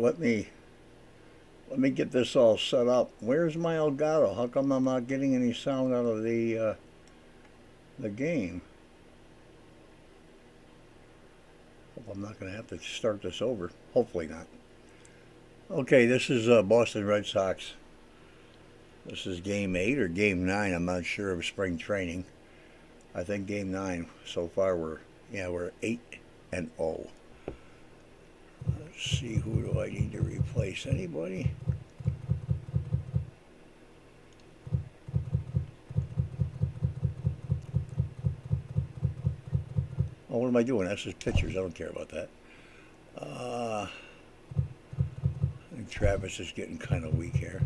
let me get this all set up. Where's my Elgato? How come I'm not getting any sound out of the game? Hope I'm not going to have to start this over. Hopefully not. Okay, this is Boston Red Sox. This is game 8 or game 9. I'm not sure of spring training. I think game 9. So far we're 8-0. Let's see, who do I need to replace? Anybody? Oh, what am I doing? That's just pictures. I don't care about that. I think Travis is getting kind of weak here.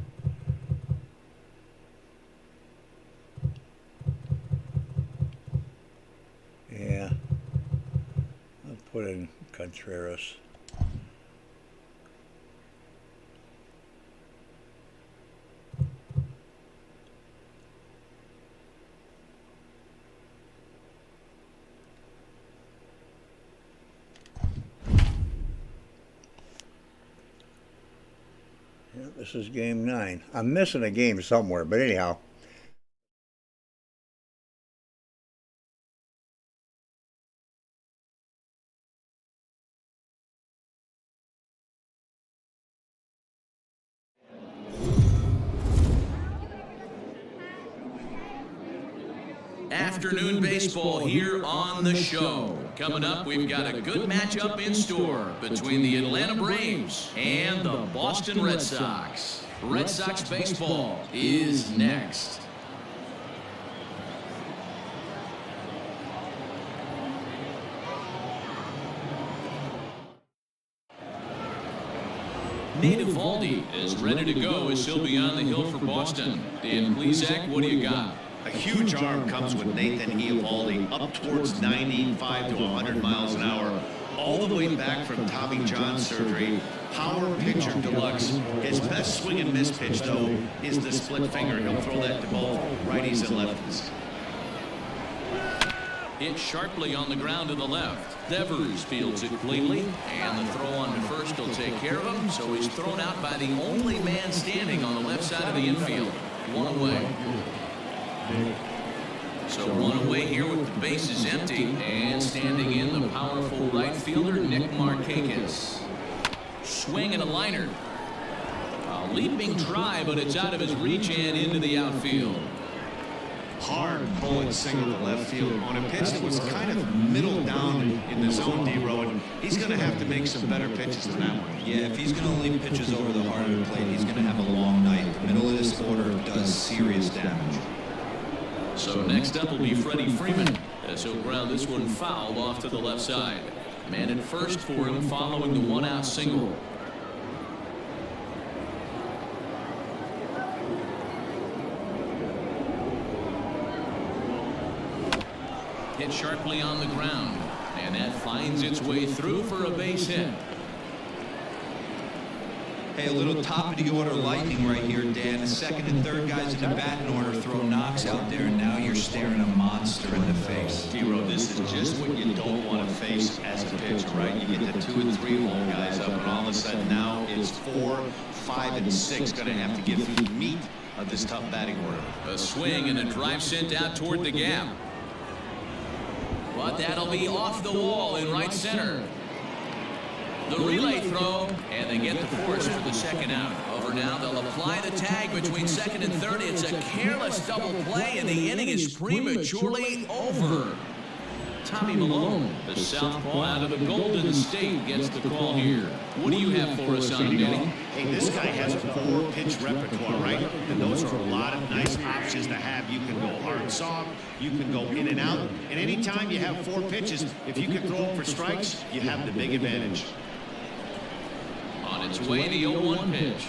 Yeah. I'll put in Contreras. Yeah, this is game 9. I'm missing a game somewhere, but anyhow. Afternoon baseball here on the show. Coming up, we've got a good matchup in store between the Atlanta Braves and the Boston Red Sox. Red Sox baseball is next. Nate Eovaldi is ready to go as he'll be on the hill for Boston. Dan Plesac, what do you got? A huge arm comes with Nathan Eovaldi, up towards 95 to 100 miles an hour, all the way back from Tommy John surgery. Power pitcher deluxe. His best swing and miss pitch, though, is the split finger. He'll throw that to both righties and lefties. Hit sharply on the ground to the left. Devers fields it cleanly, and the throw on to first will take care of him, so he's thrown out by the only man standing on the left side of the infield. One away. So one away here with the bases empty, and standing in the powerful right fielder Nick Markakis. Swing and a liner. A leaping try, but it's out of his reach and into the outfield. Hard bullet single to left field on a pitch that was kind of middle down in the zone, D-Row, and he's going to have to make some better pitches than that one. Yeah, if he's going to leave pitches over the heart of the plate, he's going to have a long night. The middle of this order does serious damage. So next up will be Freddie Freeman, as he'll ground this one foul off to the left side. Man at first for him following the one-out single. Hit sharply on the ground, and that finds its way through for a base hit. Hey, a little top of the order lightning right here, Dan. The second and third guys in the batting order throw knocks out there, and now you're staring a monster in the face. D-Row, this is just what you don't want to face as a pitcher, right? You get the 2 and 3 hole guys up, and all of a sudden now it's 4, 5, and 6 going to have to get through the meat of this tough batting order. A swing and a drive sent out toward the gap. But that'll be off the wall in right center. The relay throw, and they get the force for the second out. Over now, they'll apply the tag between second and third. It's a careless double play, and the inning is prematurely over. Tommy Malone, the southpaw out of the Golden State, gets the call here. What do you have for us on him, Danny? Hey, this guy has a 4-pitch repertoire, right? And those are a lot of nice options to have. You can go hard and soft, you can go in and out, and anytime you have 4 pitches, if you can throw up for strikes, you have the big advantage. On its way, the 0-1 pitch.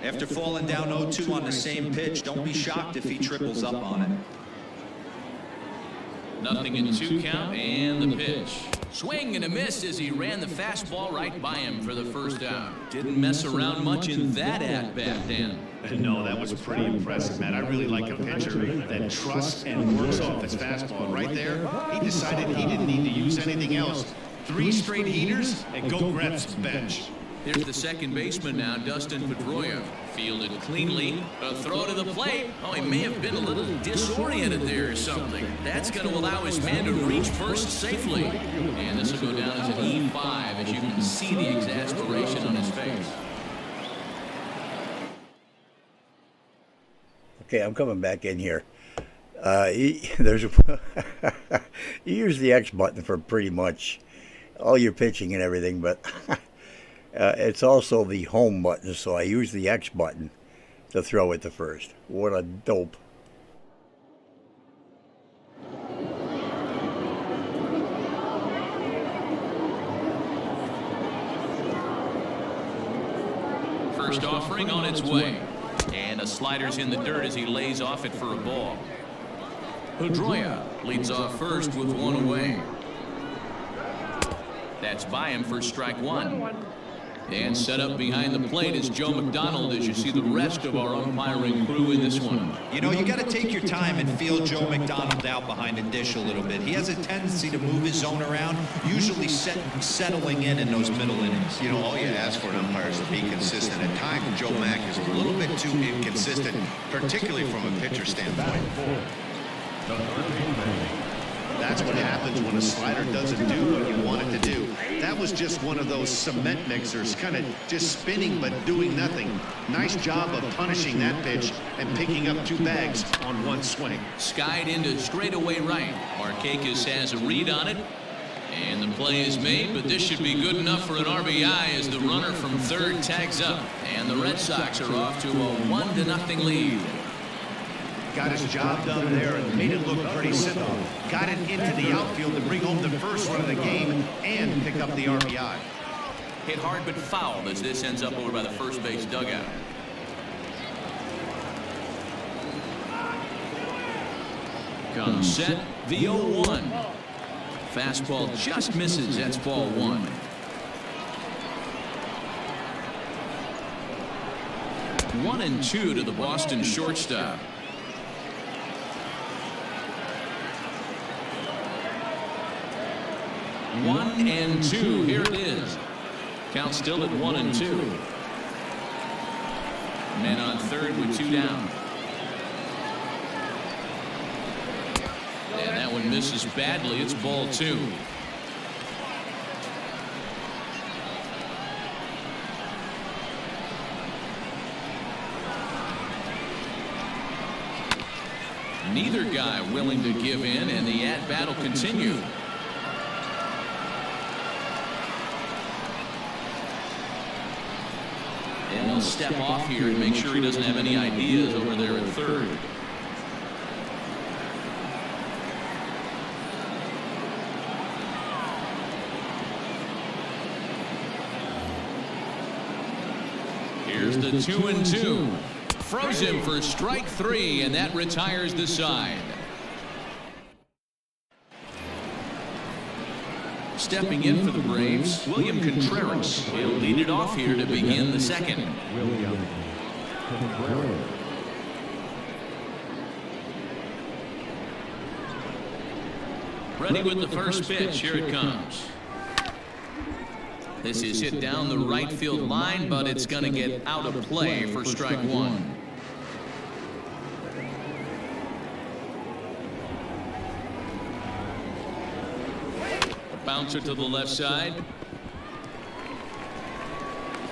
After falling down 0-2 on the same pitch, don't be shocked if he triples up on it. Nothing in 2 count, and the pitch. Swing and a miss as he ran the fastball right by him for the first out. Didn't mess around much in that at-bat, Dan. No, that was pretty impressive, Matt. I really like a pitcher that trusts and works off his fastball. Right there, he decided he didn't need to use anything else. 3 straight heaters, and go grab some bench. Here's the second baseman now, Dustin Pedroia. Fielded cleanly. A throw to the plate. Oh, he may have been a little disoriented there or something. That's going to allow his man to reach first safely. And this will go down as an E5, as you can see the exasperation on his face. Okay, I'm coming back in here. There's you use the X button for pretty much all your pitching and everything, but it's also the home button, so I use the X button to throw it to first. What a dope. First offering on its way. And a slider's in the dirt as he lays off it for a ball. Pedroia leads off first with 1 away. That's by him for strike 1. And set up behind the plate is Joe McDonald as you see the rest of our umpiring crew in this one. You know, you got to take your time and feel Joe McDonald out behind the dish a little bit. He has a tendency to move his zone around, usually settling in those middle innings. You know, all you ask for an umpire is to be consistent. At times, Joe Mack is a little bit too inconsistent, particularly from a pitcher standpoint. That's what happens when a slider doesn't do what you want it to do. That was just one of those cement mixers, kind of just spinning but doing nothing. Nice job of punishing that pitch and picking up 2 bags on 1 swing. Skied into straightaway right. Markakis has a read on it. And the play is made, but this should be good enough for an RBI as the runner from third tags up. And the Red Sox are off to a 1-0 lead. Got his job done there and made it look pretty simple. Got it into the outfield to bring home the first run of the game and pick up the RBI. Hit hard but fouled as this ends up over by the first base dugout. Comes set, the 0-1. Fastball just misses. That's ball 1. One and 2 to the Boston shortstop. 1 and 2. Here it is. Count still at 1 and 2. Men on third with 2 down. And that one misses badly. It's ball 2. Neither guy willing to give in, and the at-bat will continue. And he'll step off here and make sure he doesn't have any ideas over there at third. Here's the 2-2. Froze him for strike 3, and that retires the side. Stepping in for the Braves, William Contreras. He'll lead it off here to begin the second. Ready with the first pitch. Here it comes. This is hit down the right field line, but it's going to get out of play for strike 1. Bouncer to the left side.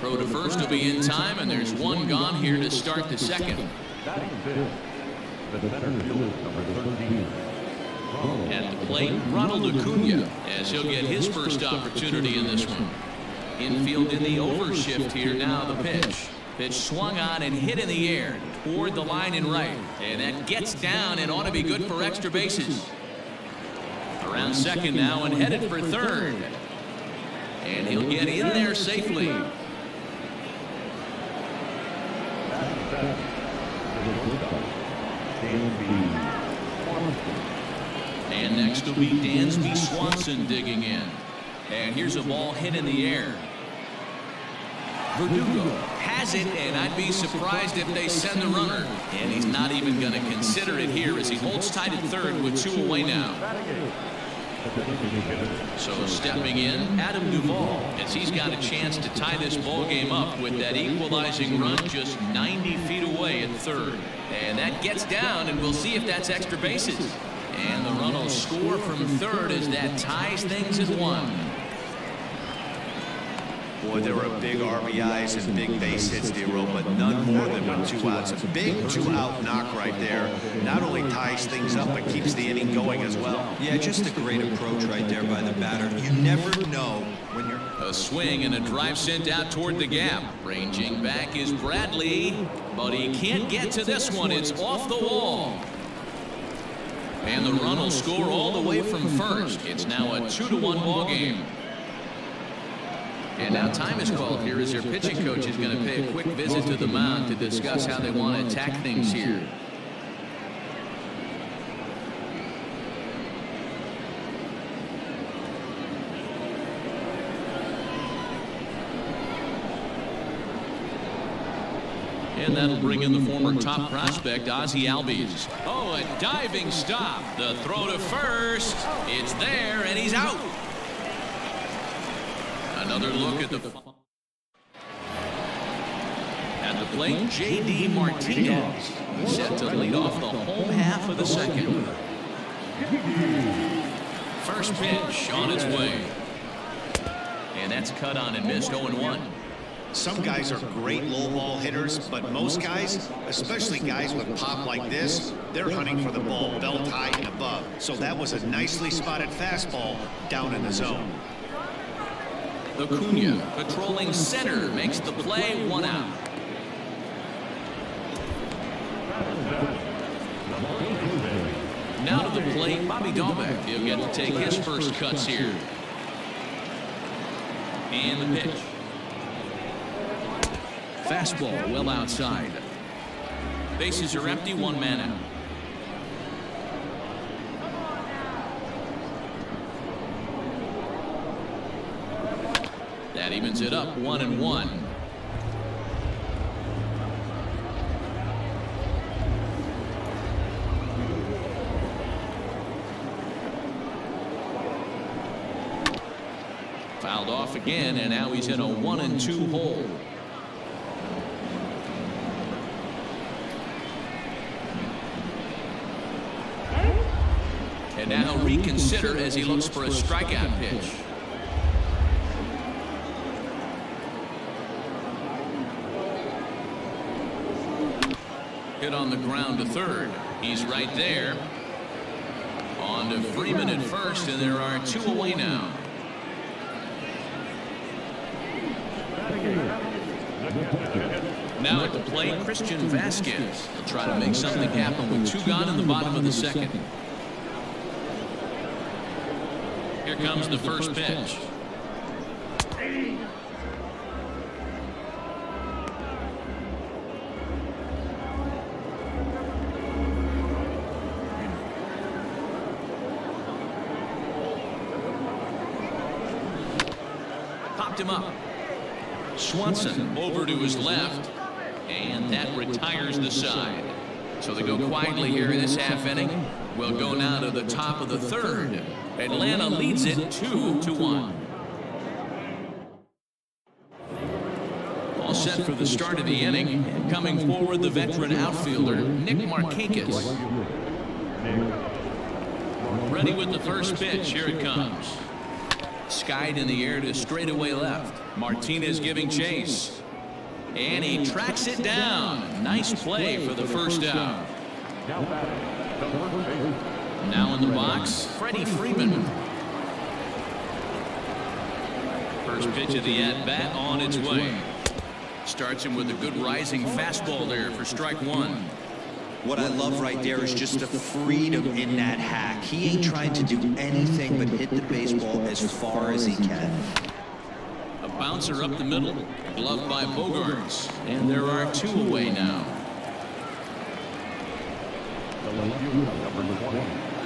Throw to first will be in time, and there's one gone here to start the second. At the plate, Ronald Acuna, as he'll get his first opportunity in this one. Infield in the overshift here now, the pitch. Pitch swung on and hit in the air toward the line and right. And that gets down and ought to be good for extra bases. Around second now and headed for third. And he'll get in there safely. And next will be Dansby Swanson digging in. And here's a ball hit in the air. Verdugo has it, and I'd be surprised if they send the runner. And he's not even going to consider it here as he holds tight at third with 2 away now. So stepping in, Adam Duvall, as he's got a chance to tie this ball game up with that equalizing run just 90 feet away at third. And that gets down, and we'll see if that's extra bases. And the run will score from third as that ties things at 1. Boy, there were big RBIs and big base hits, D-Roll, but none more than with 2 outs. A big 2-out knock right there. Not only ties things up, but keeps the inning going as well. Yeah, just a great approach right there by the batter. You never know when you're... A swing and a drive sent out toward the gap. Ranging back is Bradley, but he can't get to this one. It's off the wall. And the run will score all the way from first. It's now a 2-1 ball game. And now time is called here as their pitching coach is going to pay a quick visit to the mound to discuss how they want to attack things here. And that'll bring in the former top prospect, Ozzie Albies. Oh, a diving stop. The throw to first. It's there, and he's out. Another look at the plate, J.D. Martinez. He's set to lead off the home half of the second. First pitch on its way. And that's cut on and missed 0-1. Some guys are great low ball hitters, but most guys, especially guys with pop like this, they're hunting for the ball belt high and above. So that was a nicely spotted fastball down in the zone. Acuna, patrolling center, makes the play, 1 out. Now to the plate, Bobby Dahlbeck. He'll get to take his first cuts here. And the pitch. Fastball well outside. Bases are empty, 1 man out. That evens it up, 1-1. Fouled off again, and now he's in a 1-2 hole. And now reconsider as he looks for a strikeout pitch. Hit on the ground to third. He's right there. On to Freeman at first, and there are 2 away now. Now at the plate, Christian Vasquez. He'll try to make something happen with 2 gone in the bottom of the second. Here comes the first pitch. Popped him up. Swanson over to his left, and that retires the side. So they go quietly here in this half inning. We'll go now to the top of the third. Atlanta leads it 2-1. All set for the start of the inning. Coming forward, the veteran outfielder, Nick Markakis. Ready with the first pitch. Here it comes. Skied in the air to straightaway left. Martinez giving chase. And he tracks it down. Nice play for the first out. Now in the box, Freddie Freeman. First pitch of the at-bat on its way. Starts him with a good rising fastball there for strike 1. What I love right there is just the freedom in that hack. He ain't trying to do anything but hit the baseball as far as he can. A bouncer up the middle, gloved by Bogarts, and there are 2 away now.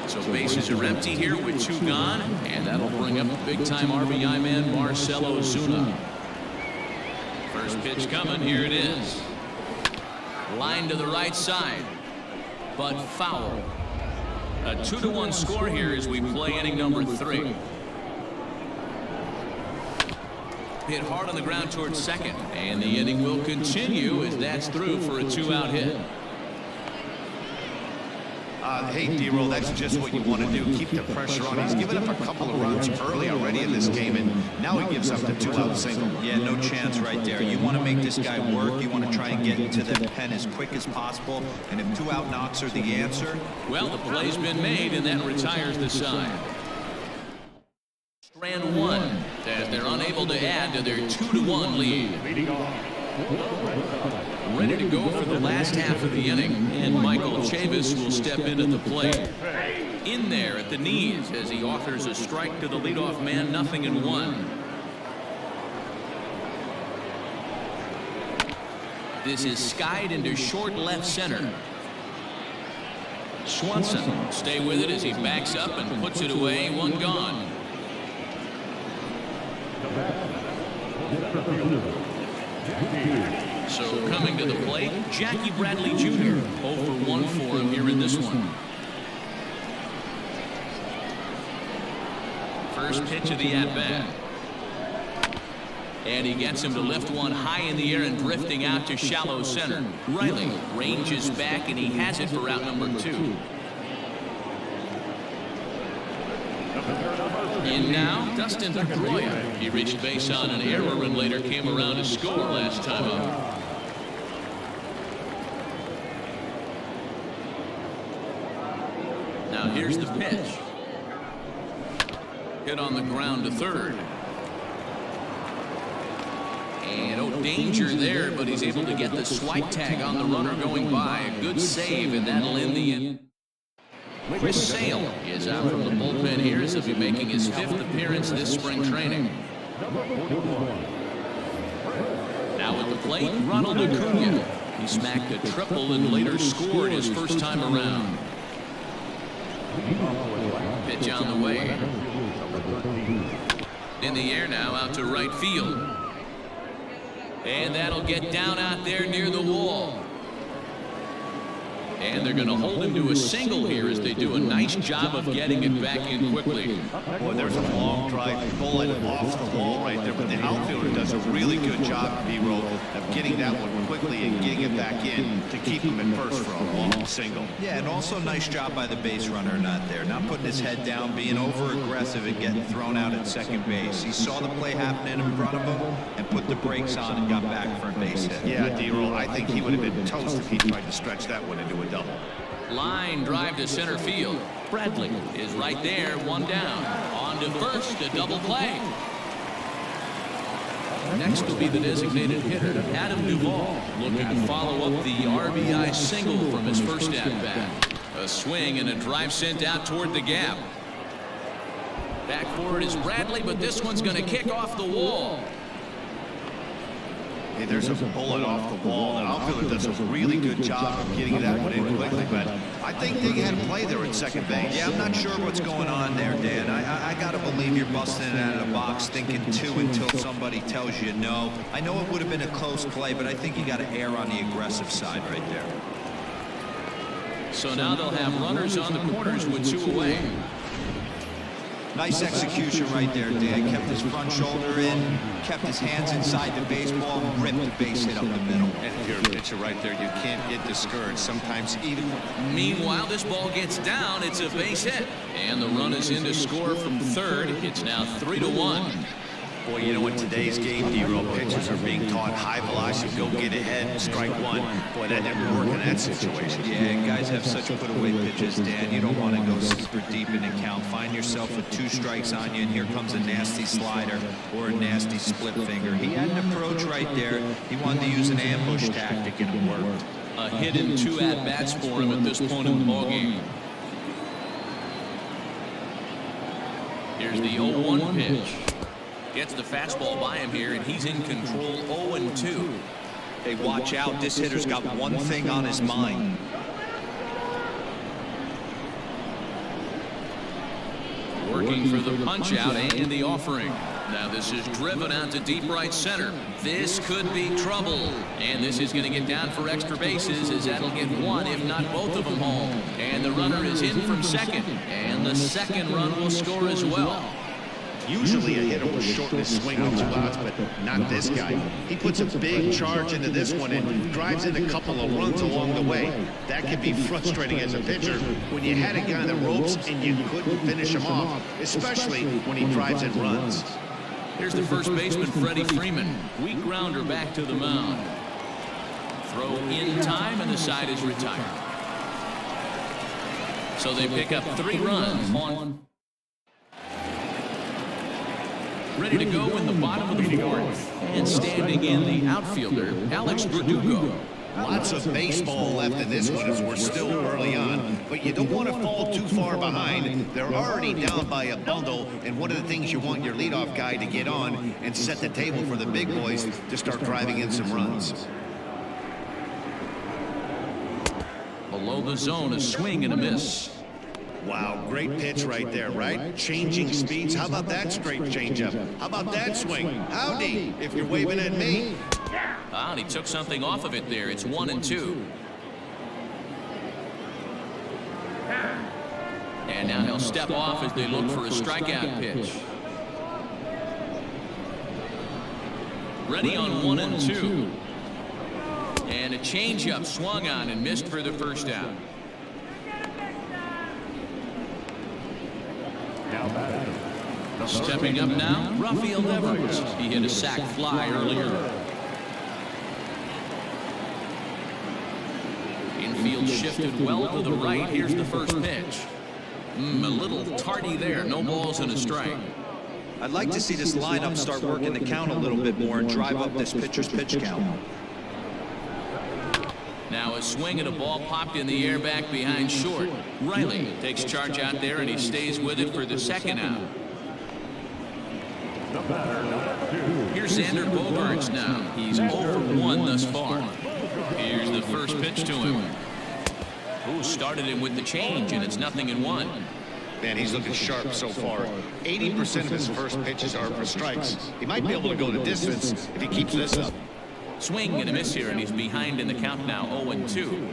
So bases are empty here with 2 gone, and that'll bring up big-time RBI man Marcell Ozuna. First pitch coming, here it is. Line to the right side, but foul. A 2-1 score here as we play inning number 3. Hit hard on the ground towards second, and the inning will continue as that's through for a 2-out hit. Hey, D-Roll, that's just what you want to do. Keep the pressure on. He's given up a couple of runs early already in this game, and now he gives up the 2-out single. Yeah, no chance right there. You want to make this guy work. You want to try and get into the pen as quick as possible, and if 2-out knocks are the answer. Well, the play's been made, and that retires the side. Strand 1, as they're unable to add to their 2-1 lead. Ready to go for the last half of the inning, and Michael Chavis will step in at the plate. In there at the knees as he offers a strike to the leadoff man, 0-1. This is skied into short left center. Swanson stay with it as he backs up and puts it away, 1 gone. So coming to the plate, Jackie Bradley Jr. 0-for-1 for him here in this one. First pitch of the at-bat. And he gets him to lift one high in the air and drifting out to shallow center. Riley ranges back, and he has it for out number 2. In now, Dustin Pedroia. He reached base on an error and later came around to score last time up. Now here's the pitch. Hit on the ground to third. And danger there, but he's able to get the swipe tag on the runner going by. A good save, and that'll end the inning. Chris Sale is out from the bullpen here as he'll be making his 5th appearance this spring training. Now at the plate, Ronald Acuna. He smacked a triple and later scored his first time around. Pitch on the way. In the air now, out to right field. And that'll get down out there near the wall. And they're going to hold him to a single here as they do a nice job of getting it back in quickly. Boy, there's a long drive bullet off the wall right there, but the outfielder does a really good job, D-Roll, of getting that one quickly and getting it back in to keep him at first for a long single. Yeah, and also nice job by the base runner not there. Not putting his head down, being over-aggressive and getting thrown out at second base. He saw the play happening in front of him and put the brakes on and got back for a base hit. Yeah, D-Roll, I think he would have been toast if he tried to stretch that one into a double. Line drive to center field. Bradley is right there, 1 down. On to first, a double play. Next will be the designated hitter, Adam Duvall, looking to follow up the RBI single from his first at-bat. A swing and a drive sent out toward the gap. Back forward is Bradley, but this one's going to kick off the wall. Hey, there's a bullet off the wall. The outfielder does a really good job of getting that one in quickly, but I think they had a play there at second base. Yeah, I'm not sure what's going on there, Dan. I got to believe you're busting it out of the box thinking 2 until somebody tells you no. I know it would have been a close play, but I think you got to err on the aggressive side right there. So now they'll have runners on the corners with 2 away. Nice execution right there, Dan. Kept his front shoulder in, kept his hands inside the baseball, ripped the base hit up the middle. And if you're a pitcher right there, you can't get discouraged. Sometimes even... Meanwhile, this ball gets down. It's a base hit. And the run is in to score from third. It's now 3-1. Boy, you know, in today's game, D-Roll, pitchers are being taught high velocity, go get ahead, strike one. Boy, that didn't work in that situation. Yeah, and guys have such put-away pitches, Dan. You don't want to go super deep in the count. Find yourself with 2 strikes on you, and here comes a nasty slider or a nasty split finger. He had an approach right there. He wanted to use an ambush tactic, and it worked. A hit and 2 at-bats for him at this point in the ballgame. Here's the 0-1 pitch. Gets the fastball by him here, and he's in control. 0-2. Hey, watch out. This hitter's got one thing on his mind. Working for the punch out and the offering. Now this is driven out to deep right center. This could be trouble. And this is going to get down for extra bases, as that'll get one, if not both of them home. And the runner is in from second. And the second run will score as well. Usually a hitter will shorten his swing with 2 outs, but not this guy. He puts a big charge into this one and drives in a couple of runs along the way. That can be frustrating as a pitcher when you had a guy on the ropes and you couldn't finish him off, especially when he drives in runs. Here's the first baseman, Freddie Freeman. Weak grounder back to the mound. Throw in time, and the side is retired. So they pick up 3 runs on. Ready to go in the bottom of the 4th. And standing in, the outfielder, Alex Verdugo. Lots of baseball left in this one as we're still early on, but you don't want to fall too far behind. They're already down by a bundle, and one of the things you want your leadoff guy to get on and set the table for the big boys to start driving in some runs. Below the zone, a swing and a miss. Wow, great pitch right there, right? Changing speeds. How about that straight changeup? How about that swing? Howdy, if you're waving at me. Ah, and he took something off of it there. It's 1-2. And now he'll step off as they look for a strikeout pitch. Ready on 1-2. And a changeup swung on and missed for the first out. Stepping up now, Rafael Devers. He hit a sac fly earlier. Infield shifted well to the right. Here's the first pitch. A little tardy there. No balls and a strike. I'd like to see this lineup start working the count a little bit more and drive up this pitcher's pitch count. Now a swing and a ball popped in the air back behind short. Riley takes charge out there, and he stays with it for the second out. Here's Xander Bogaerts now. He's 0 for 1 thus far. Here's the first pitch to him. Who started him with the change, and it's 0-1. Man, he's looking sharp so far. 80% of his first pitches are for strikes. He might be able to go the distance if he keeps this up. Swing and a miss here, and he's behind in the count now, 0-2.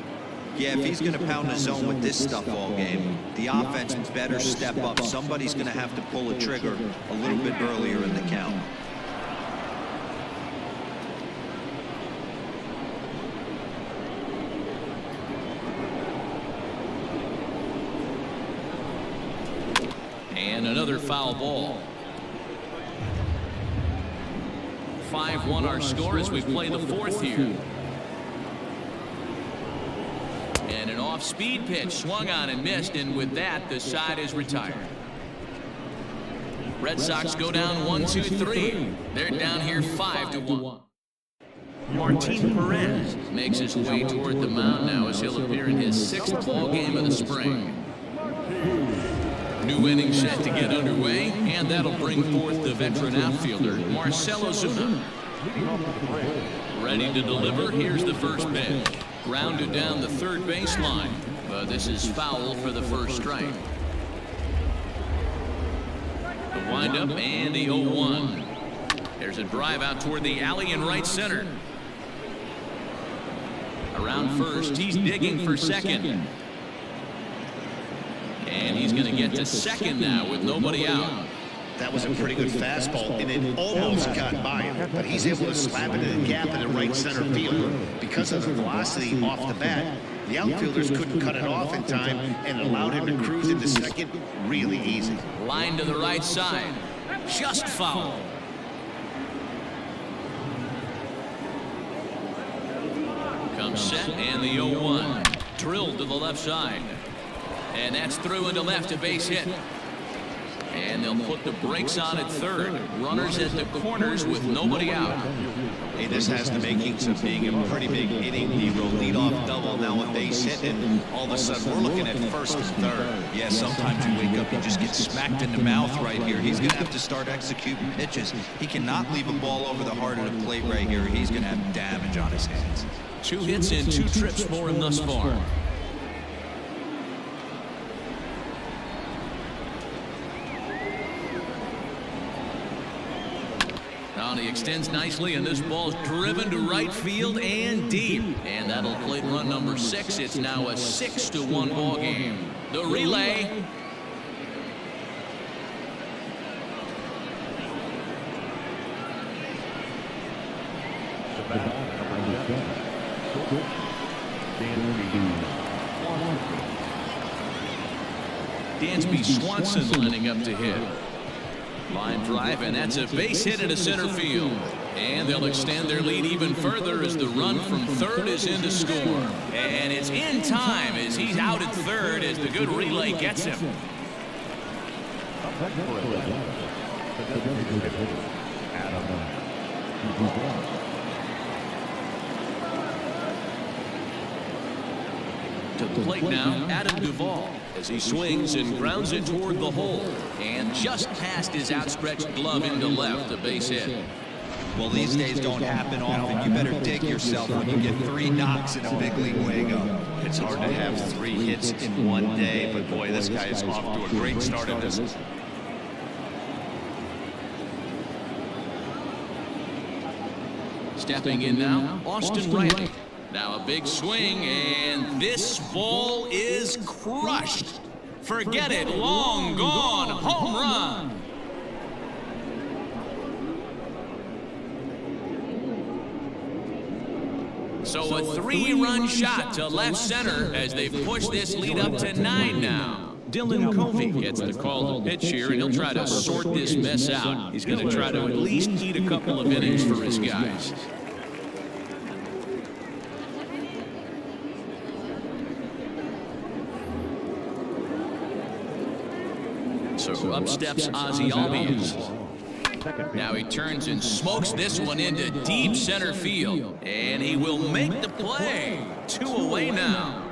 Yeah, if he's going to pound the zone with this stuff all game, the offense better step up. Somebody's going to have to pull a trigger a little bit earlier in the count. And another foul ball. 5-1 our score as we play the 4th here. And an off-speed pitch swung on and missed, and with that, the side is retired. Red Sox go down 1-2-3. They're down here 5-1. Martin Perez makes his way toward the mound now as he'll appear in his 6th ball game of the spring. New inning set to get underway, and that'll bring forth the veteran outfielder, Marcell Ozuna. Ready to deliver. Here's the first pitch. Grounded down the third baseline, but this is foul for the first strike. The windup and the 0-1. There's a drive out toward the alley in right center. Around first, he's digging for second. And he's going to get to second now with nobody out. That was a pretty good fastball, and it almost got by him, but he's able to slap it in the gap in the right center field. Because of the velocity off the bat, the outfielders couldn't cut it off in time, and it allowed him to cruise into second really easy. Line to the right side. Just foul. Comes set, and the 0-1. Drilled to the left side. And that's through into left, a base hit. And they'll put the brakes on at third. Runners at the corners with nobody out. Hey, this has the makings of being a pretty big inning. Hero leadoff double, now a base hit, and all of a sudden we're looking at first and third. Yeah, sometimes you wake up, you just get smacked in the mouth right here. He's going to have to start executing pitches. He cannot leave a ball over the heart of the plate right here. He's going to have damage on his hands. 2 hits and 2 trips for him thus far. Oh, and he extends nicely, and this ball's driven to right field and deep. And that'll plate run number 6. It's now a 6-1 ball game. The relay. Dansby Swanson lining up to hit. Line drive, and that's a base hit into center field. And they'll extend their lead even further as the run from third is in to score. And it's in time as he's out at third as the good relay gets him. To the plate now, Adam Duvall, as he swings and grounds it toward the hole. And just past his outstretched glove into left, a base hit. Well, these days don't happen often. You better dig yourself when you get 3 knocks in a big league wingo. It's hard to have 3 hits in one day, but boy, this guy is off to a great start in this. Stepping in now, Austin Riley. Now a big swing, and this ball is crushed. Forget it, long gone, home run. So a 3-run shot to left center as they push this lead up to 9 now. Dylan Covey gets the call to pitch here, and he'll try to sort this mess out. He's going to try to at least eat a couple of innings for his guys. So up steps Ozzie Albies. Now he turns and smokes this one into deep center field. And he will make the play. 2 away now.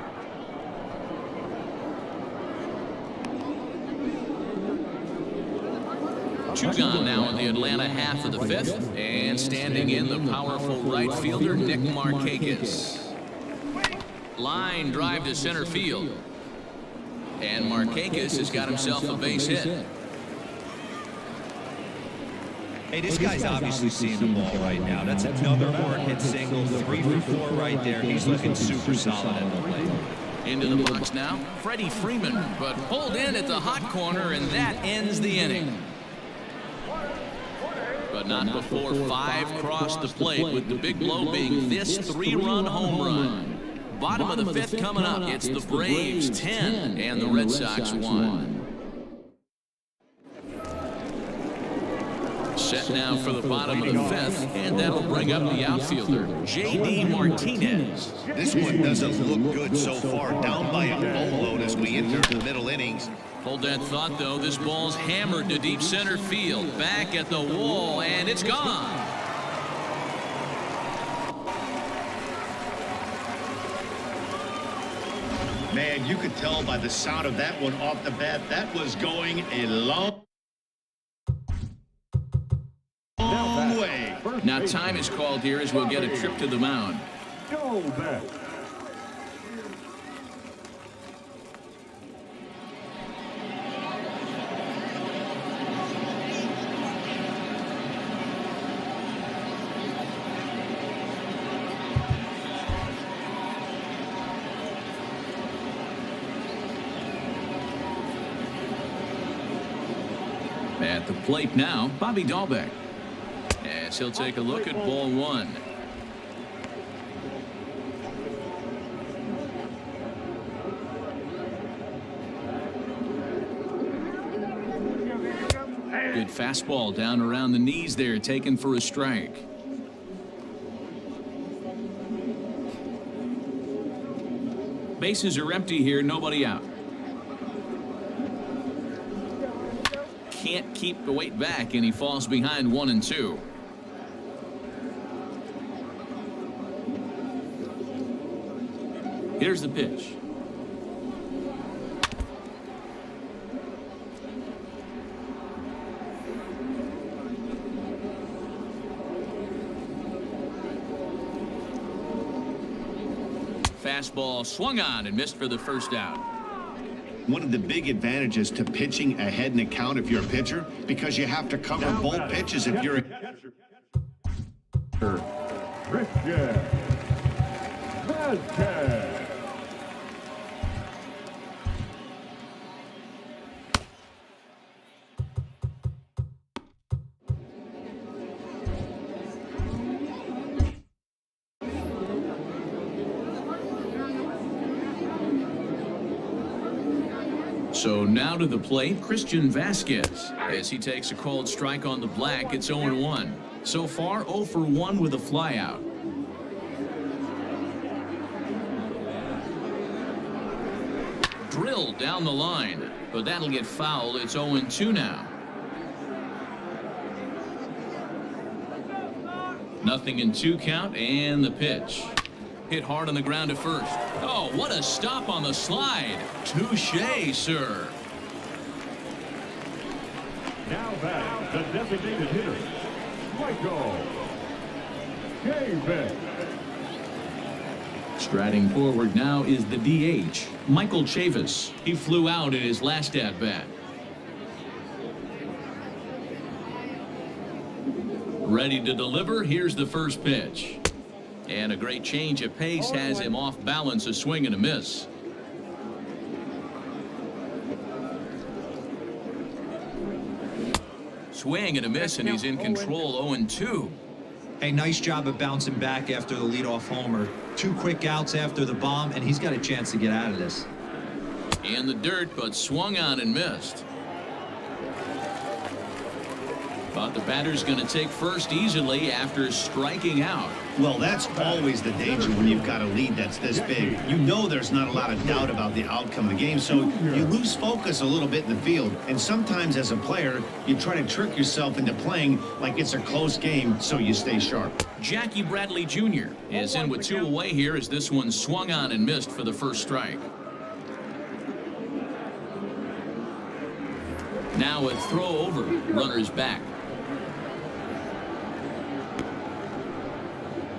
Two gone now in the Atlanta half of the 5th. And standing in the powerful right fielder, Nick Markakis. Line drive to center field. And Markakis has got himself a base hit. Hey, this guy's obviously seeing the ball right now. That's another hard-hit single, 3 for 4 right there. He's looking super solid at the plate. Into the box now, Freddie Freeman, but pulled in at the hot corner, and that ends the inning. But not before 5 crossed the plate, with the big blow being this 3-run home run. Bottom of the 5th coming up. It's the Braves 10 and the Red Sox 1. Set now for the bottom of the 5th, and that'll bring up the outfielder, J.D. Martinez. This one doesn't look good so far, down by a boatload as we enter the middle innings. Hold that thought, though. This ball's hammered to deep center field. Back at the wall, and it's gone. Man, you could tell by the sound of that one off the bat, that was going a long way. Now time is called here as we'll get a trip to the mound. Go back. At the plate now, Bobby Dahlbeck. As he'll take a look at ball 1. Good fastball down around the knees there, taken for a strike. Bases are empty here, nobody out. Can't keep the weight back, and he falls behind 1 and 2. Here's the pitch. Fastball swung on and missed for the first out. One of the big advantages to pitching ahead in a count if you're a pitcher, because you have to cover both pitches if you're a Christian Vasquez. So now to the plate, Christian Vasquez. As he takes a called strike on the black, it's 0-1. So far, 0 for 1 with a flyout. Drilled down the line, but that'll get fouled. It's 0-2 now. Nothing in 2 count, and the pitch. Hit hard on the ground at first. Oh, what a stop on the slide. Touché, sir. Now batting, the designated hitter, Michael Chavis. Striding forward now is the DH, Michael Chavis. He flew out in his last at-bat. Ready to deliver. Here's the first pitch. And a great change of pace has him off balance, a swing and a miss. Swing and a miss, and he's in control. 0-2. Hey, nice job of bouncing back after the leadoff homer. 2 quick outs after the bomb, and he's got a chance to get out of this. In the dirt, but swung on and missed. But the batter's going to take first easily after striking out. Well, that's always the danger when you've got a lead that's this big. You know there's not a lot of doubt about the outcome of the game, so you lose focus a little bit in the field. And sometimes as a player, you try to trick yourself into playing like it's a close game so you stay sharp. Jackie Bradley Jr. is in with 2 away here as this one swung on and missed for the first strike. Now a throw over, runners back.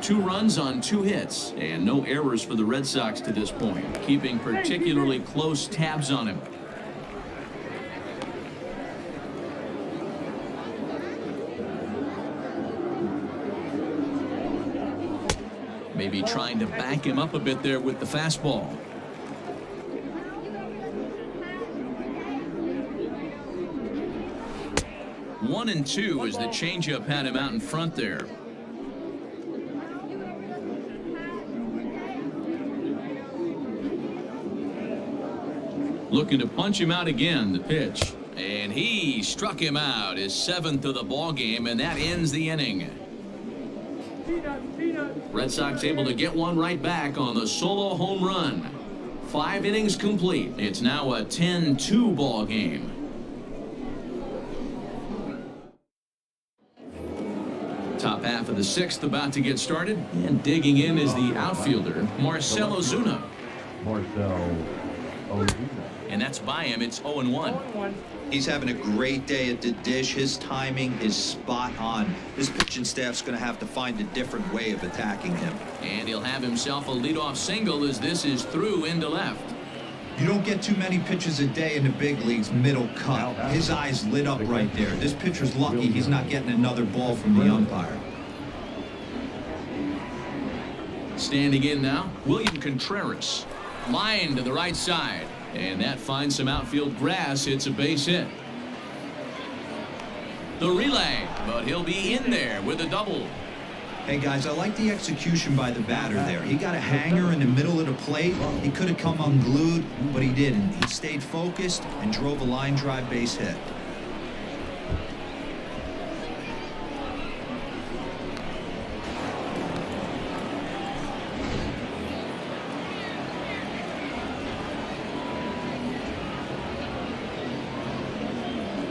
2 runs on 2 hits, and no errors for the Red Sox to this point, keeping particularly close tabs on him. Maybe trying to back him up a bit there with the fastball. One and 2 as the changeup had him out in front there. Looking to punch him out again, the pitch. And he struck him out, his 7th of the ball game, and that ends the inning. Red Sox able to get one right back on the solo home run. 5 innings complete. It's now a 10-2 ball game. Top half of the 6th about to get started, and digging in is the outfielder, Marcell Ozuna. Marcell Ozuna. And that's by him. It's 0-1. He's having a great day at the dish. His timing is spot on. His pitching staff's going to have to find a different way of attacking him. And he'll have himself a leadoff single as this is through into left. You don't get too many pitches a day in the big leagues middle cut. His eyes lit up right there. This pitcher's lucky he's not getting another ball from the umpire. Standing in now, William Contreras. Line to the right side. And that finds some outfield grass. It's a base hit. The relay, but he'll be in there with a double. Hey guys, I like the execution by the batter there. He got a hanger in the middle of the plate. He could have come unglued, but he didn't. He stayed focused and drove a line drive base hit.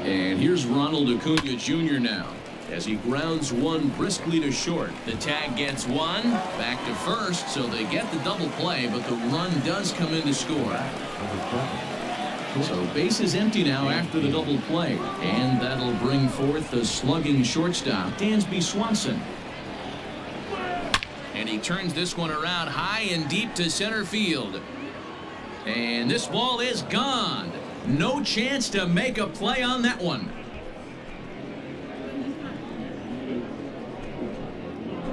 And here's Ronald Acuna Jr. now as he grounds one briskly to short. The tag gets one back to first, so they get the double play, but the run does come in to score. So base is empty now after the double play, and that'll bring forth the slugging shortstop, Dansby Swanson. And he turns this one around high and deep to center field. And this ball is gone. No chance to make a play on that one.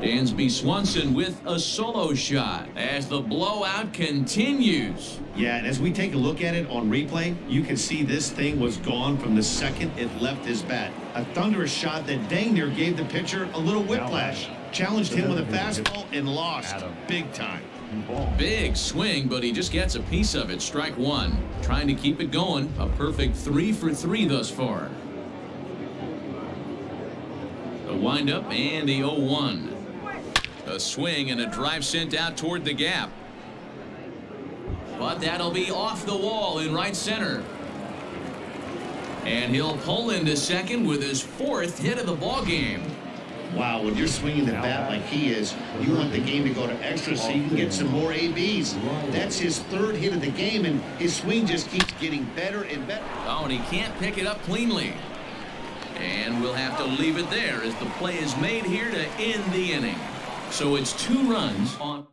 Dansby Swanson with a solo shot as the blowout continues. Yeah, and as we take a look at it on replay, you can see this thing was gone from the second it left his bat. A thunderous shot that dang near gave the pitcher a little whiplash. Challenged him with a fastball and lost big time. Big swing, but he just gets a piece of it. Strike one. Trying to keep it going. A perfect 3 for 3 thus far. The windup and the 0-1. A swing and a drive sent out toward the gap. But that'll be off the wall in right center. And he'll pull into second with his 4th hit of the ball game. Wow, when you're swinging the bat like he is, you want the game to go to extra so you can get some more ABs. That's his 3rd hit of the game, and his swing just keeps getting better and better. Oh, and he can't pick it up cleanly. And we'll have to leave it there as the play is made here to end the inning. So it's 2 runs on.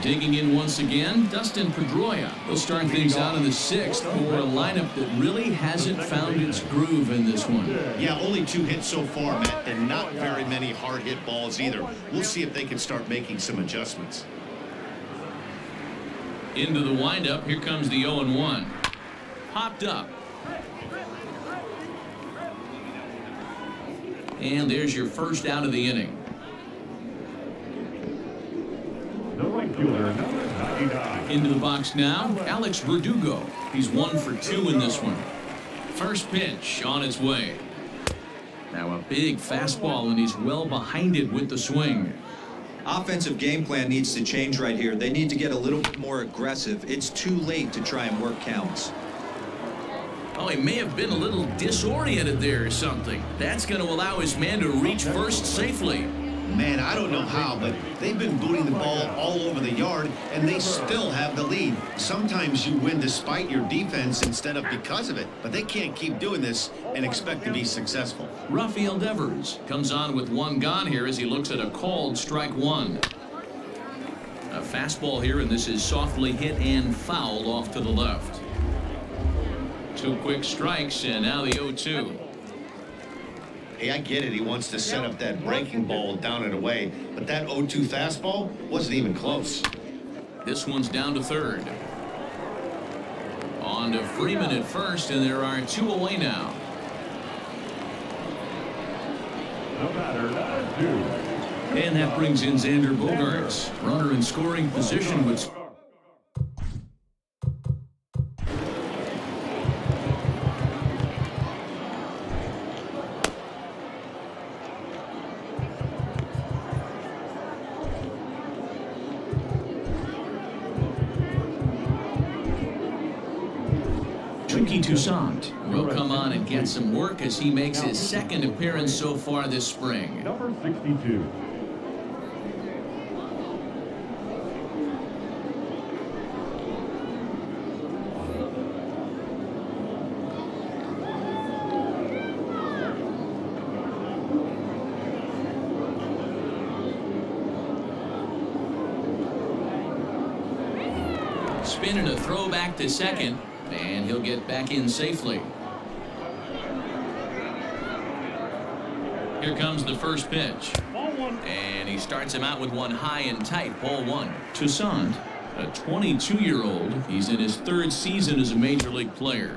Digging in once again, Dustin Pedroia. He'll start things out in the 6th for a lineup that really hasn't found its groove in this one. Yeah, only 2 hits so far, Matt, and not very many hard hit balls either. We'll see if they can start making some adjustments. Into the windup, here comes the 0-1. Popped up. And there's your first out of the inning. The right fielder, number 99. Into the box now, Alex Verdugo. He's 1 for 2 in this one. First pitch on its way. Now a big fastball, and he's well behind it with the swing. Offensive game plan needs to change right here. They need to get a little bit more aggressive. It's too late to try and work counts. Oh, he may have been a little disoriented there or something. That's going to allow his man to reach first safely. Man, I don't know how, but they've been booting the ball all over the yard, and they still have the lead. Sometimes you win despite your defense instead of because of it, but they can't keep doing this and expect to be successful. Rafael Devers comes on with 1 gone here as he looks at a called strike 1. A fastball here, and this is softly hit and fouled off to the left. 2 quick strikes, and now the 0-2. Hey, I get it. He wants to set up that breaking ball down and away, but that 0-2 fastball wasn't even close. This one's down to third. On to Freeman at first, and there are 2 away now. The batter, number 2. And that brings in Xander Bogaerts. Runner in scoring position with... Toussaint will come on and get some work as he makes his 2nd appearance so far this spring. Number 62. Spin and a throw back to second. And he'll get back in safely. Here comes the first pitch. And he starts him out with 1 high and tight, ball 1. Toussaint, a 22-year-old. He's in his 3rd season as a major league player.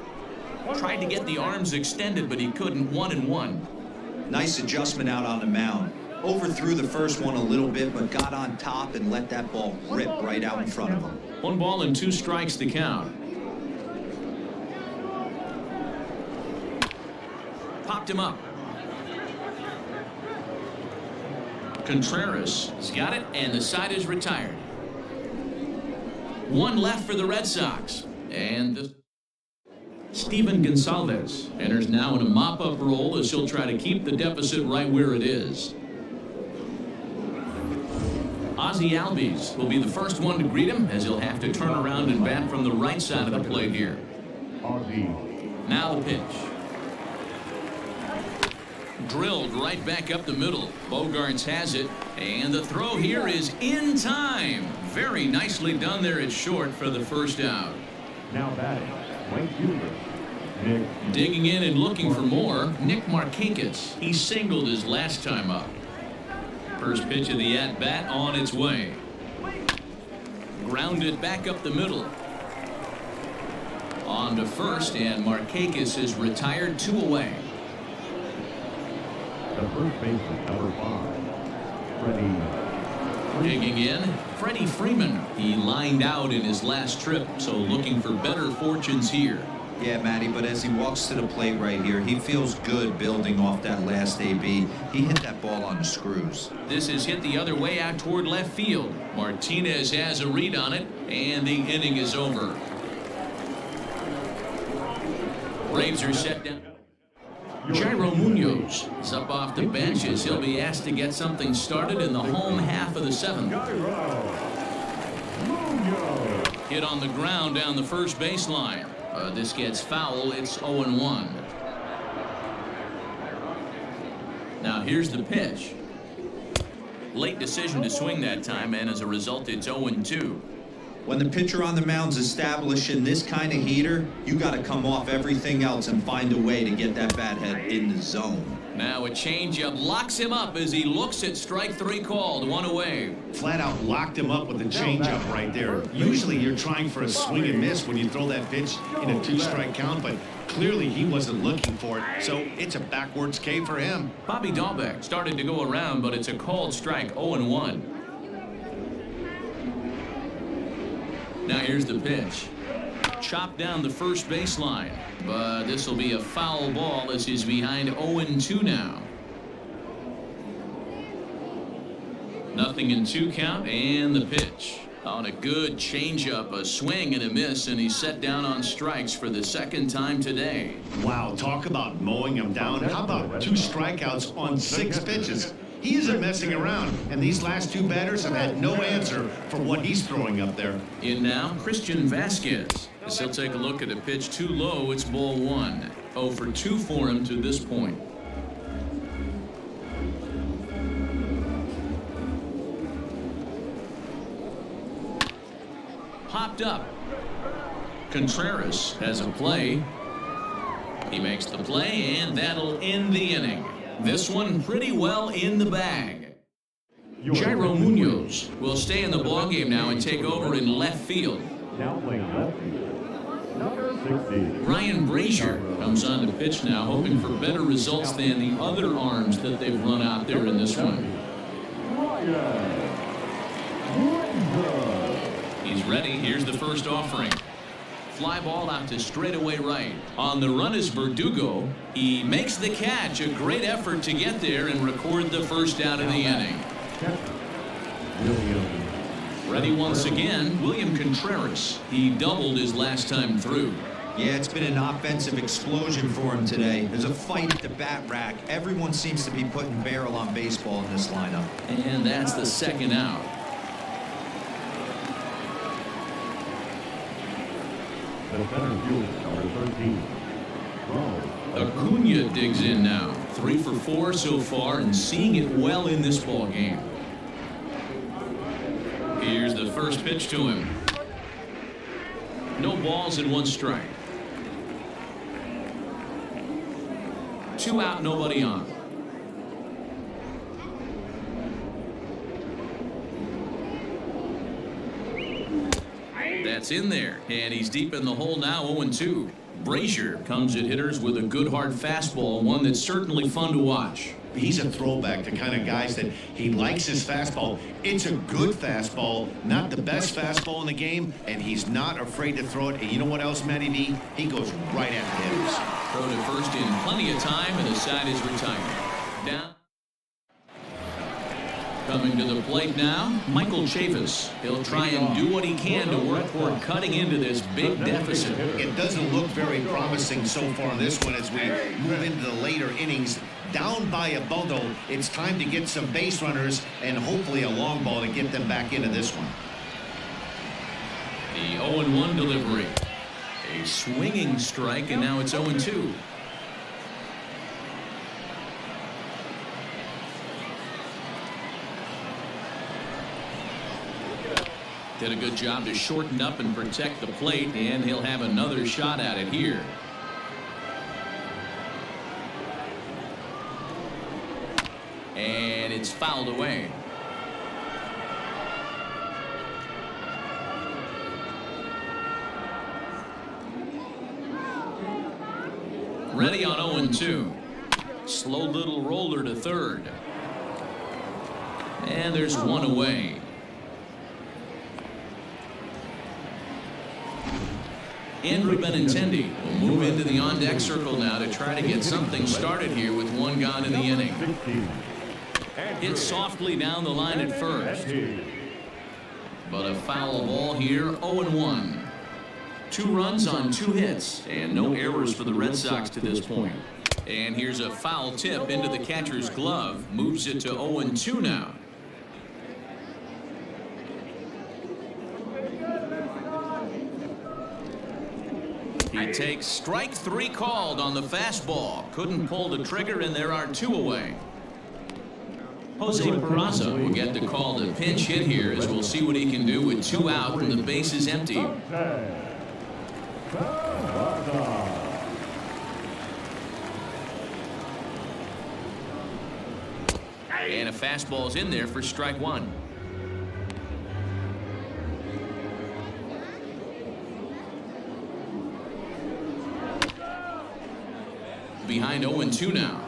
Tried to get the arms extended, but he couldn't. 1-1. Nice adjustment out on the mound. Overthrew the first one a little bit, but got on top and let that ball rip right out in front of him. 1 ball and 2 strikes to count. Popped him up. Contreras has got it, and the side is retired. 1 left for the Red Sox. And Steven Gonsalves enters now in a mop-up role as he'll try to keep the deficit right where it is. Ozzie Albies will be the first one to greet him as he'll have to turn around and bat from the right side of the plate here. Now the pitch. Drilled right back up the middle. Bogaerts has it, and the throw here is in time. Very nicely done there at short for the first out. Now batting, right fielder, Nick. Digging in and looking for more, Nick Markakis. He singled his last time up. First pitch of the at-bat on its way. Grounded back up the middle. On to first, and Markakis is retired, 2 away. The first baseman, number 5, Freddie. Digging in, Freddie Freeman. He lined out in his last trip, so looking for better fortunes here. Yeah, Matty, but as he walks to the plate right here, he feels good building off that last AB. He hit that ball on the screws. This is hit the other way out toward left field. Martinez has a read on it, and the inning is over. Braves are set down. Jairo Munoz is up off the bench as he'll be asked to get something started in the home half of the 7th. Hit on the ground down the first baseline. This gets foul. It's 0-1. Now here's the pitch. Late decision to swing that time, and as a result, it's 0-2. When the pitcher on the mound's establishing this kind of heater, you got to come off everything else and find a way to get that bat head in the zone. Now a changeup locks him up as he looks at strike 3 called, 1 away. Flat out locked him up with the changeup right there. Usually you're trying for a swing and miss when you throw that pitch in a 2-strike count, but clearly he wasn't looking for it, so it's a backwards K for him. Bobby Dahlbeck started to go around, but it's a called strike, 0-1. Now here's the pitch. Chopped down the first baseline, but this will be a foul ball as he's behind 0-2 now. Nothing in 2 count, and the pitch. On a good changeup, a swing and a miss, and he's set down on strikes for the 2nd time today. Wow, talk about mowing him down. How about 2 strikeouts on 6 pitches? He isn't messing around, and these last 2 batters have had no answer for what he's throwing up there. In now, Christian Vasquez. As he'll take a look at a pitch too low, it's ball 1. 0 for 2 for him to this point. Popped up. Contreras has a play. He makes the play, and that'll end the inning. This one pretty well in the bag. Jairo Munoz will stay in the ballgame now and take over in left field. Now playing left field, number 60. Ryan Brazier comes on to pitch now, hoping for better results than the other arms that they've run out there in this one. He's ready. Here's the first offering. Fly ball out to straightaway right. On the run is Verdugo. He makes the catch. A great effort to get there and record the first out of the inning. Ready once again, William Contreras. He doubled his last time through. Yeah, it's been an offensive explosion for him today. There's a fight at the bat rack. Everyone seems to be putting barrel on baseball in this lineup. And that's the 2nd out. The center field, number 13. Acuna digs in now. 3 for 4 so far and seeing it well in this ball game. Here's the first pitch to him. No balls and 1 strike. 2 out, nobody on. That's in there, and he's deep in the hole now, 0-2. Brazier comes at hitters with a good hard fastball, one that's certainly fun to watch. He's a throwback to kind of guys that he likes his fastball. It's a good fastball, not the best fastball in the game, and he's not afraid to throw it. And you know what else, Matty D? He goes right at the hitters. Throw to first in plenty of time, and the side is retired. Down. Coming to the plate now, Michael Chavis. He'll try and do what he can to work toward cutting into this big deficit. It doesn't look very promising so far in this one as we move into the later innings. Down by a bundle, it's time to get some base runners and hopefully a long ball to get them back into this one. The 0-1 delivery. A swinging strike, and now it's 0-2. Did a good job to shorten up and protect the plate, and he'll have another shot at it here. And It's fouled away. Ready on 0-2. Slow little roller to third. And there's one away. Andrew Benintendi will move into the on-deck circle now to try to get something started here with one gone in the inning. Hit softly down the line at first. But a foul ball here, 0-1. 2 runs on 2 hits, and no errors for the Red Sox to this point. And here's a foul tip into the catcher's glove, moves it to 0-2 now. He takes strike 3 called on the fastball. Couldn't pull the trigger, and there are 2 away. Jose Peraza will get the call to pinch hit here, as we'll see what he can do with 2 out and the base is empty. And a fastball's in there for strike 1. Behind 0-2 now.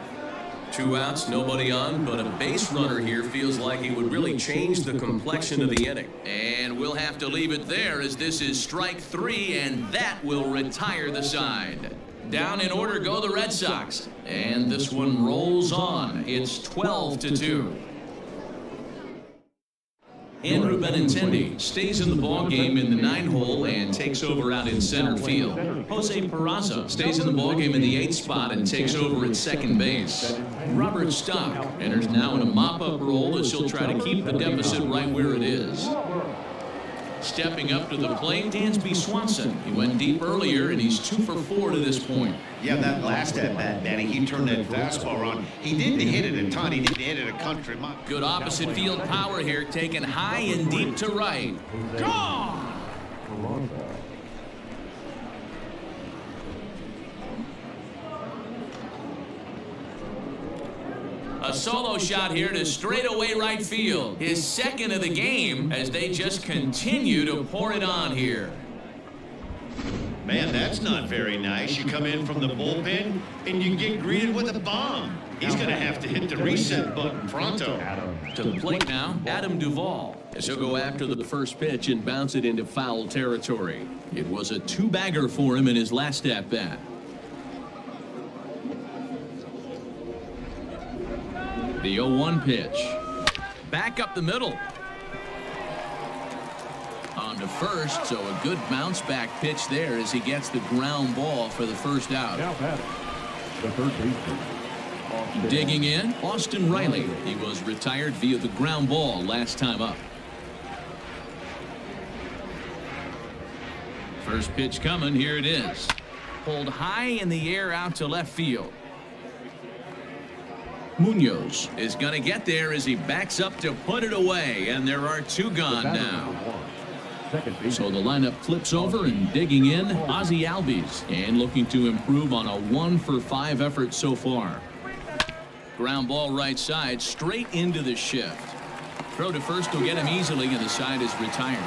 2 outs, nobody on, but a base runner here feels like he would really change the complexion of the inning. And we'll have to leave it there, as this is strike 3, and that will retire the side. Down in order go the Red Sox, and this one rolls on. It's 12-2. Andrew Benintendi stays in the ballgame in the 9-hole and takes over out in center field. Jose Peraza stays in the ballgame in the 8th spot and takes over at second base. Robert Stock enters now in a mop-up role, as he'll try to keep the deficit right where it is. Stepping up to the plate, Dansby Swanson. He went deep earlier, and he's 2 for 4 to this point. Yeah, that last at-bat, Danny, he turned that fastball on. He didn't hit it a ton. He didn't hit it a country mile. Good opposite field power here, taken high and deep to right. Gone! A solo shot here to straightaway right field. His second of the game, as they just continue to pour it on here. Man, that's not very nice. You come in from the bullpen, and you get greeted with a bomb. He's going to have to hit the reset button pronto. To the plate now, Adam Duvall, as he'll go after the first pitch and bounce it into foul territory. It was a 2-bagger for him in his last at-bat. The 0-1 pitch. Back up the middle. On to first, so a good bounce back pitch there as he gets the ground ball for the first out. The third baseman. Digging in, Austin Riley. He was retired via the ground ball last time up. First pitch coming, here it is. Pulled high in the air out to left field. Munoz is going to get there as he backs up to put it away, and there are 2 gone now. So the lineup flips over, and digging in, Ozzie Albies, and looking to improve on a 1-for-5 effort so far. Ground ball right side, straight into the shift. Throw to first will get him easily, and the side is retired.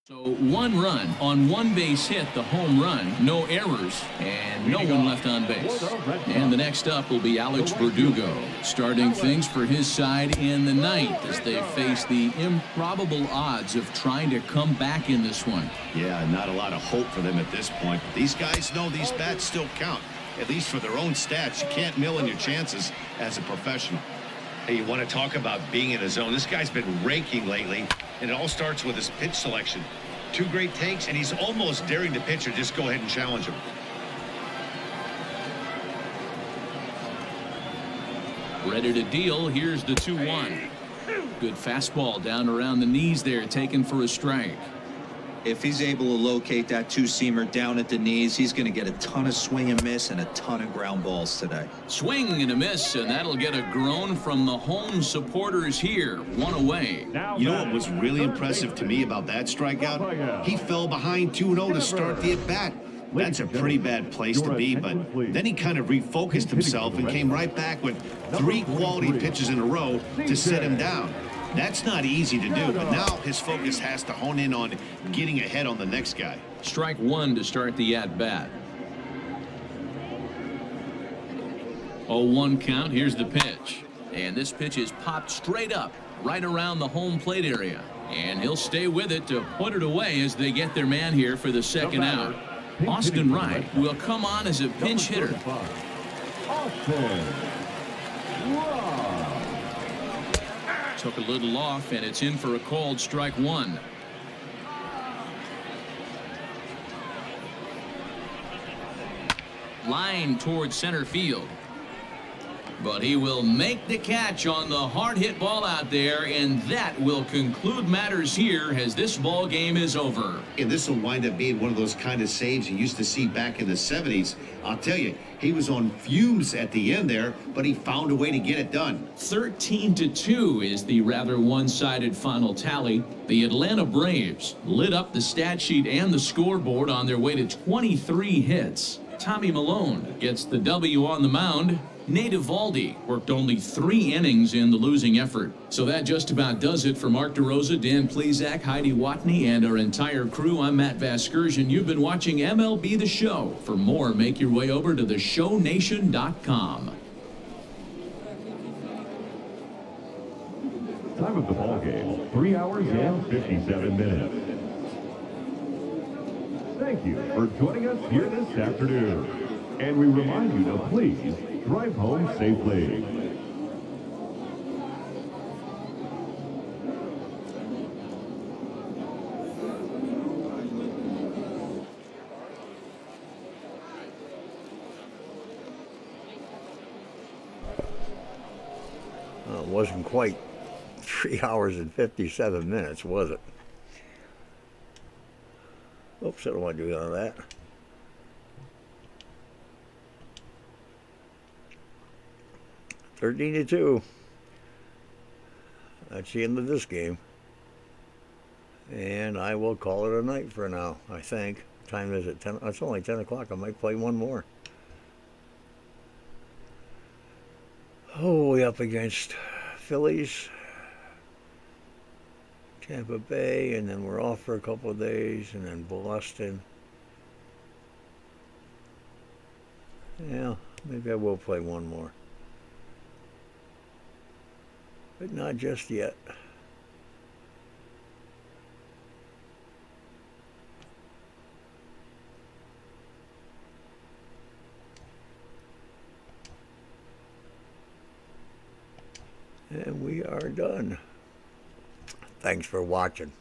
So 1 run on 1 base hit, the home run, no errors, and no one left on base. And the next up will be Alex Verdugo, starting things for his side in the 9th as they face the improbable odds of trying to come back in this one. Yeah, not a lot of hope for them at this point. These guys know these bats still count, at least for their own stats. You can't mill in your chances as a professional. Hey, you want to talk about being in a zone? This guy's been raking lately, and it all starts with his pitch selection. 2 great takes, and he's almost daring the pitcher just go ahead and challenge him. Ready to deal. Here's the 2-1. Good fastball down around the knees there, taken for a strike. If he's able to locate that 2-seamer down at the knees, he's going to get a ton of swing and miss and a ton of ground balls today. Swing and a miss, and that'll get a groan from the home supporters here. 1 away. You know what was really impressive to me about that strikeout? He fell behind 2-0 to start the at-bat. That's a pretty bad place to be, but then he kind of refocused himself and came right back with 3 quality pitches in a row to set him down. That's not easy to do, but now his focus has to hone in on getting ahead on the next guy. Strike one to start the at-bat. 0-1 count. Here's the pitch. And this pitch is popped straight up, right around the home plate area. And he'll stay with it to put it away as they get their man here for the second out. Austin Wright will come on as a pinch hitter. Took a little off, and it's in for a called strike one. Line towards center field. But he will make the catch on the hard hit ball out there, and that will conclude matters here as this ball game is over. And this will wind up being one of those kind of saves you used to see back in the 70s. I'll tell you, he was on fumes at the end there, but he found a way to get it done. 13-2 is the rather one-sided final tally. The Atlanta Braves lit up the stat sheet and the scoreboard on their way to 23 hits. Tommy Malone gets the W on the mound. Nate Eovaldi worked only 3 innings in the losing effort. So that just about does it for Mark DeRosa, Dan Plezak, Heidi Watney, and our entire crew. I'm Matt Vasgersian. You've been watching MLB The Show. For more, make your way over to theshownation.com. Time of the ball game, 3 hours and 57 minutes. Thank you for joining us here this afternoon. And we remind you to please drive home safely. Well, it wasn't quite 3 hours and 57 minutes, was it? Oops, I don't want to do none of that. (13-2). That's the end of this game. And I will call it a night for now, I think. Time is at 10. It's only 10 o'clock. I might play one more. Oh, we up against Phillies, Tampa Bay, and then we're off for a couple of days, and then Boston. Yeah, maybe I will play one more. But not just yet. And we are done. Thanks for watching.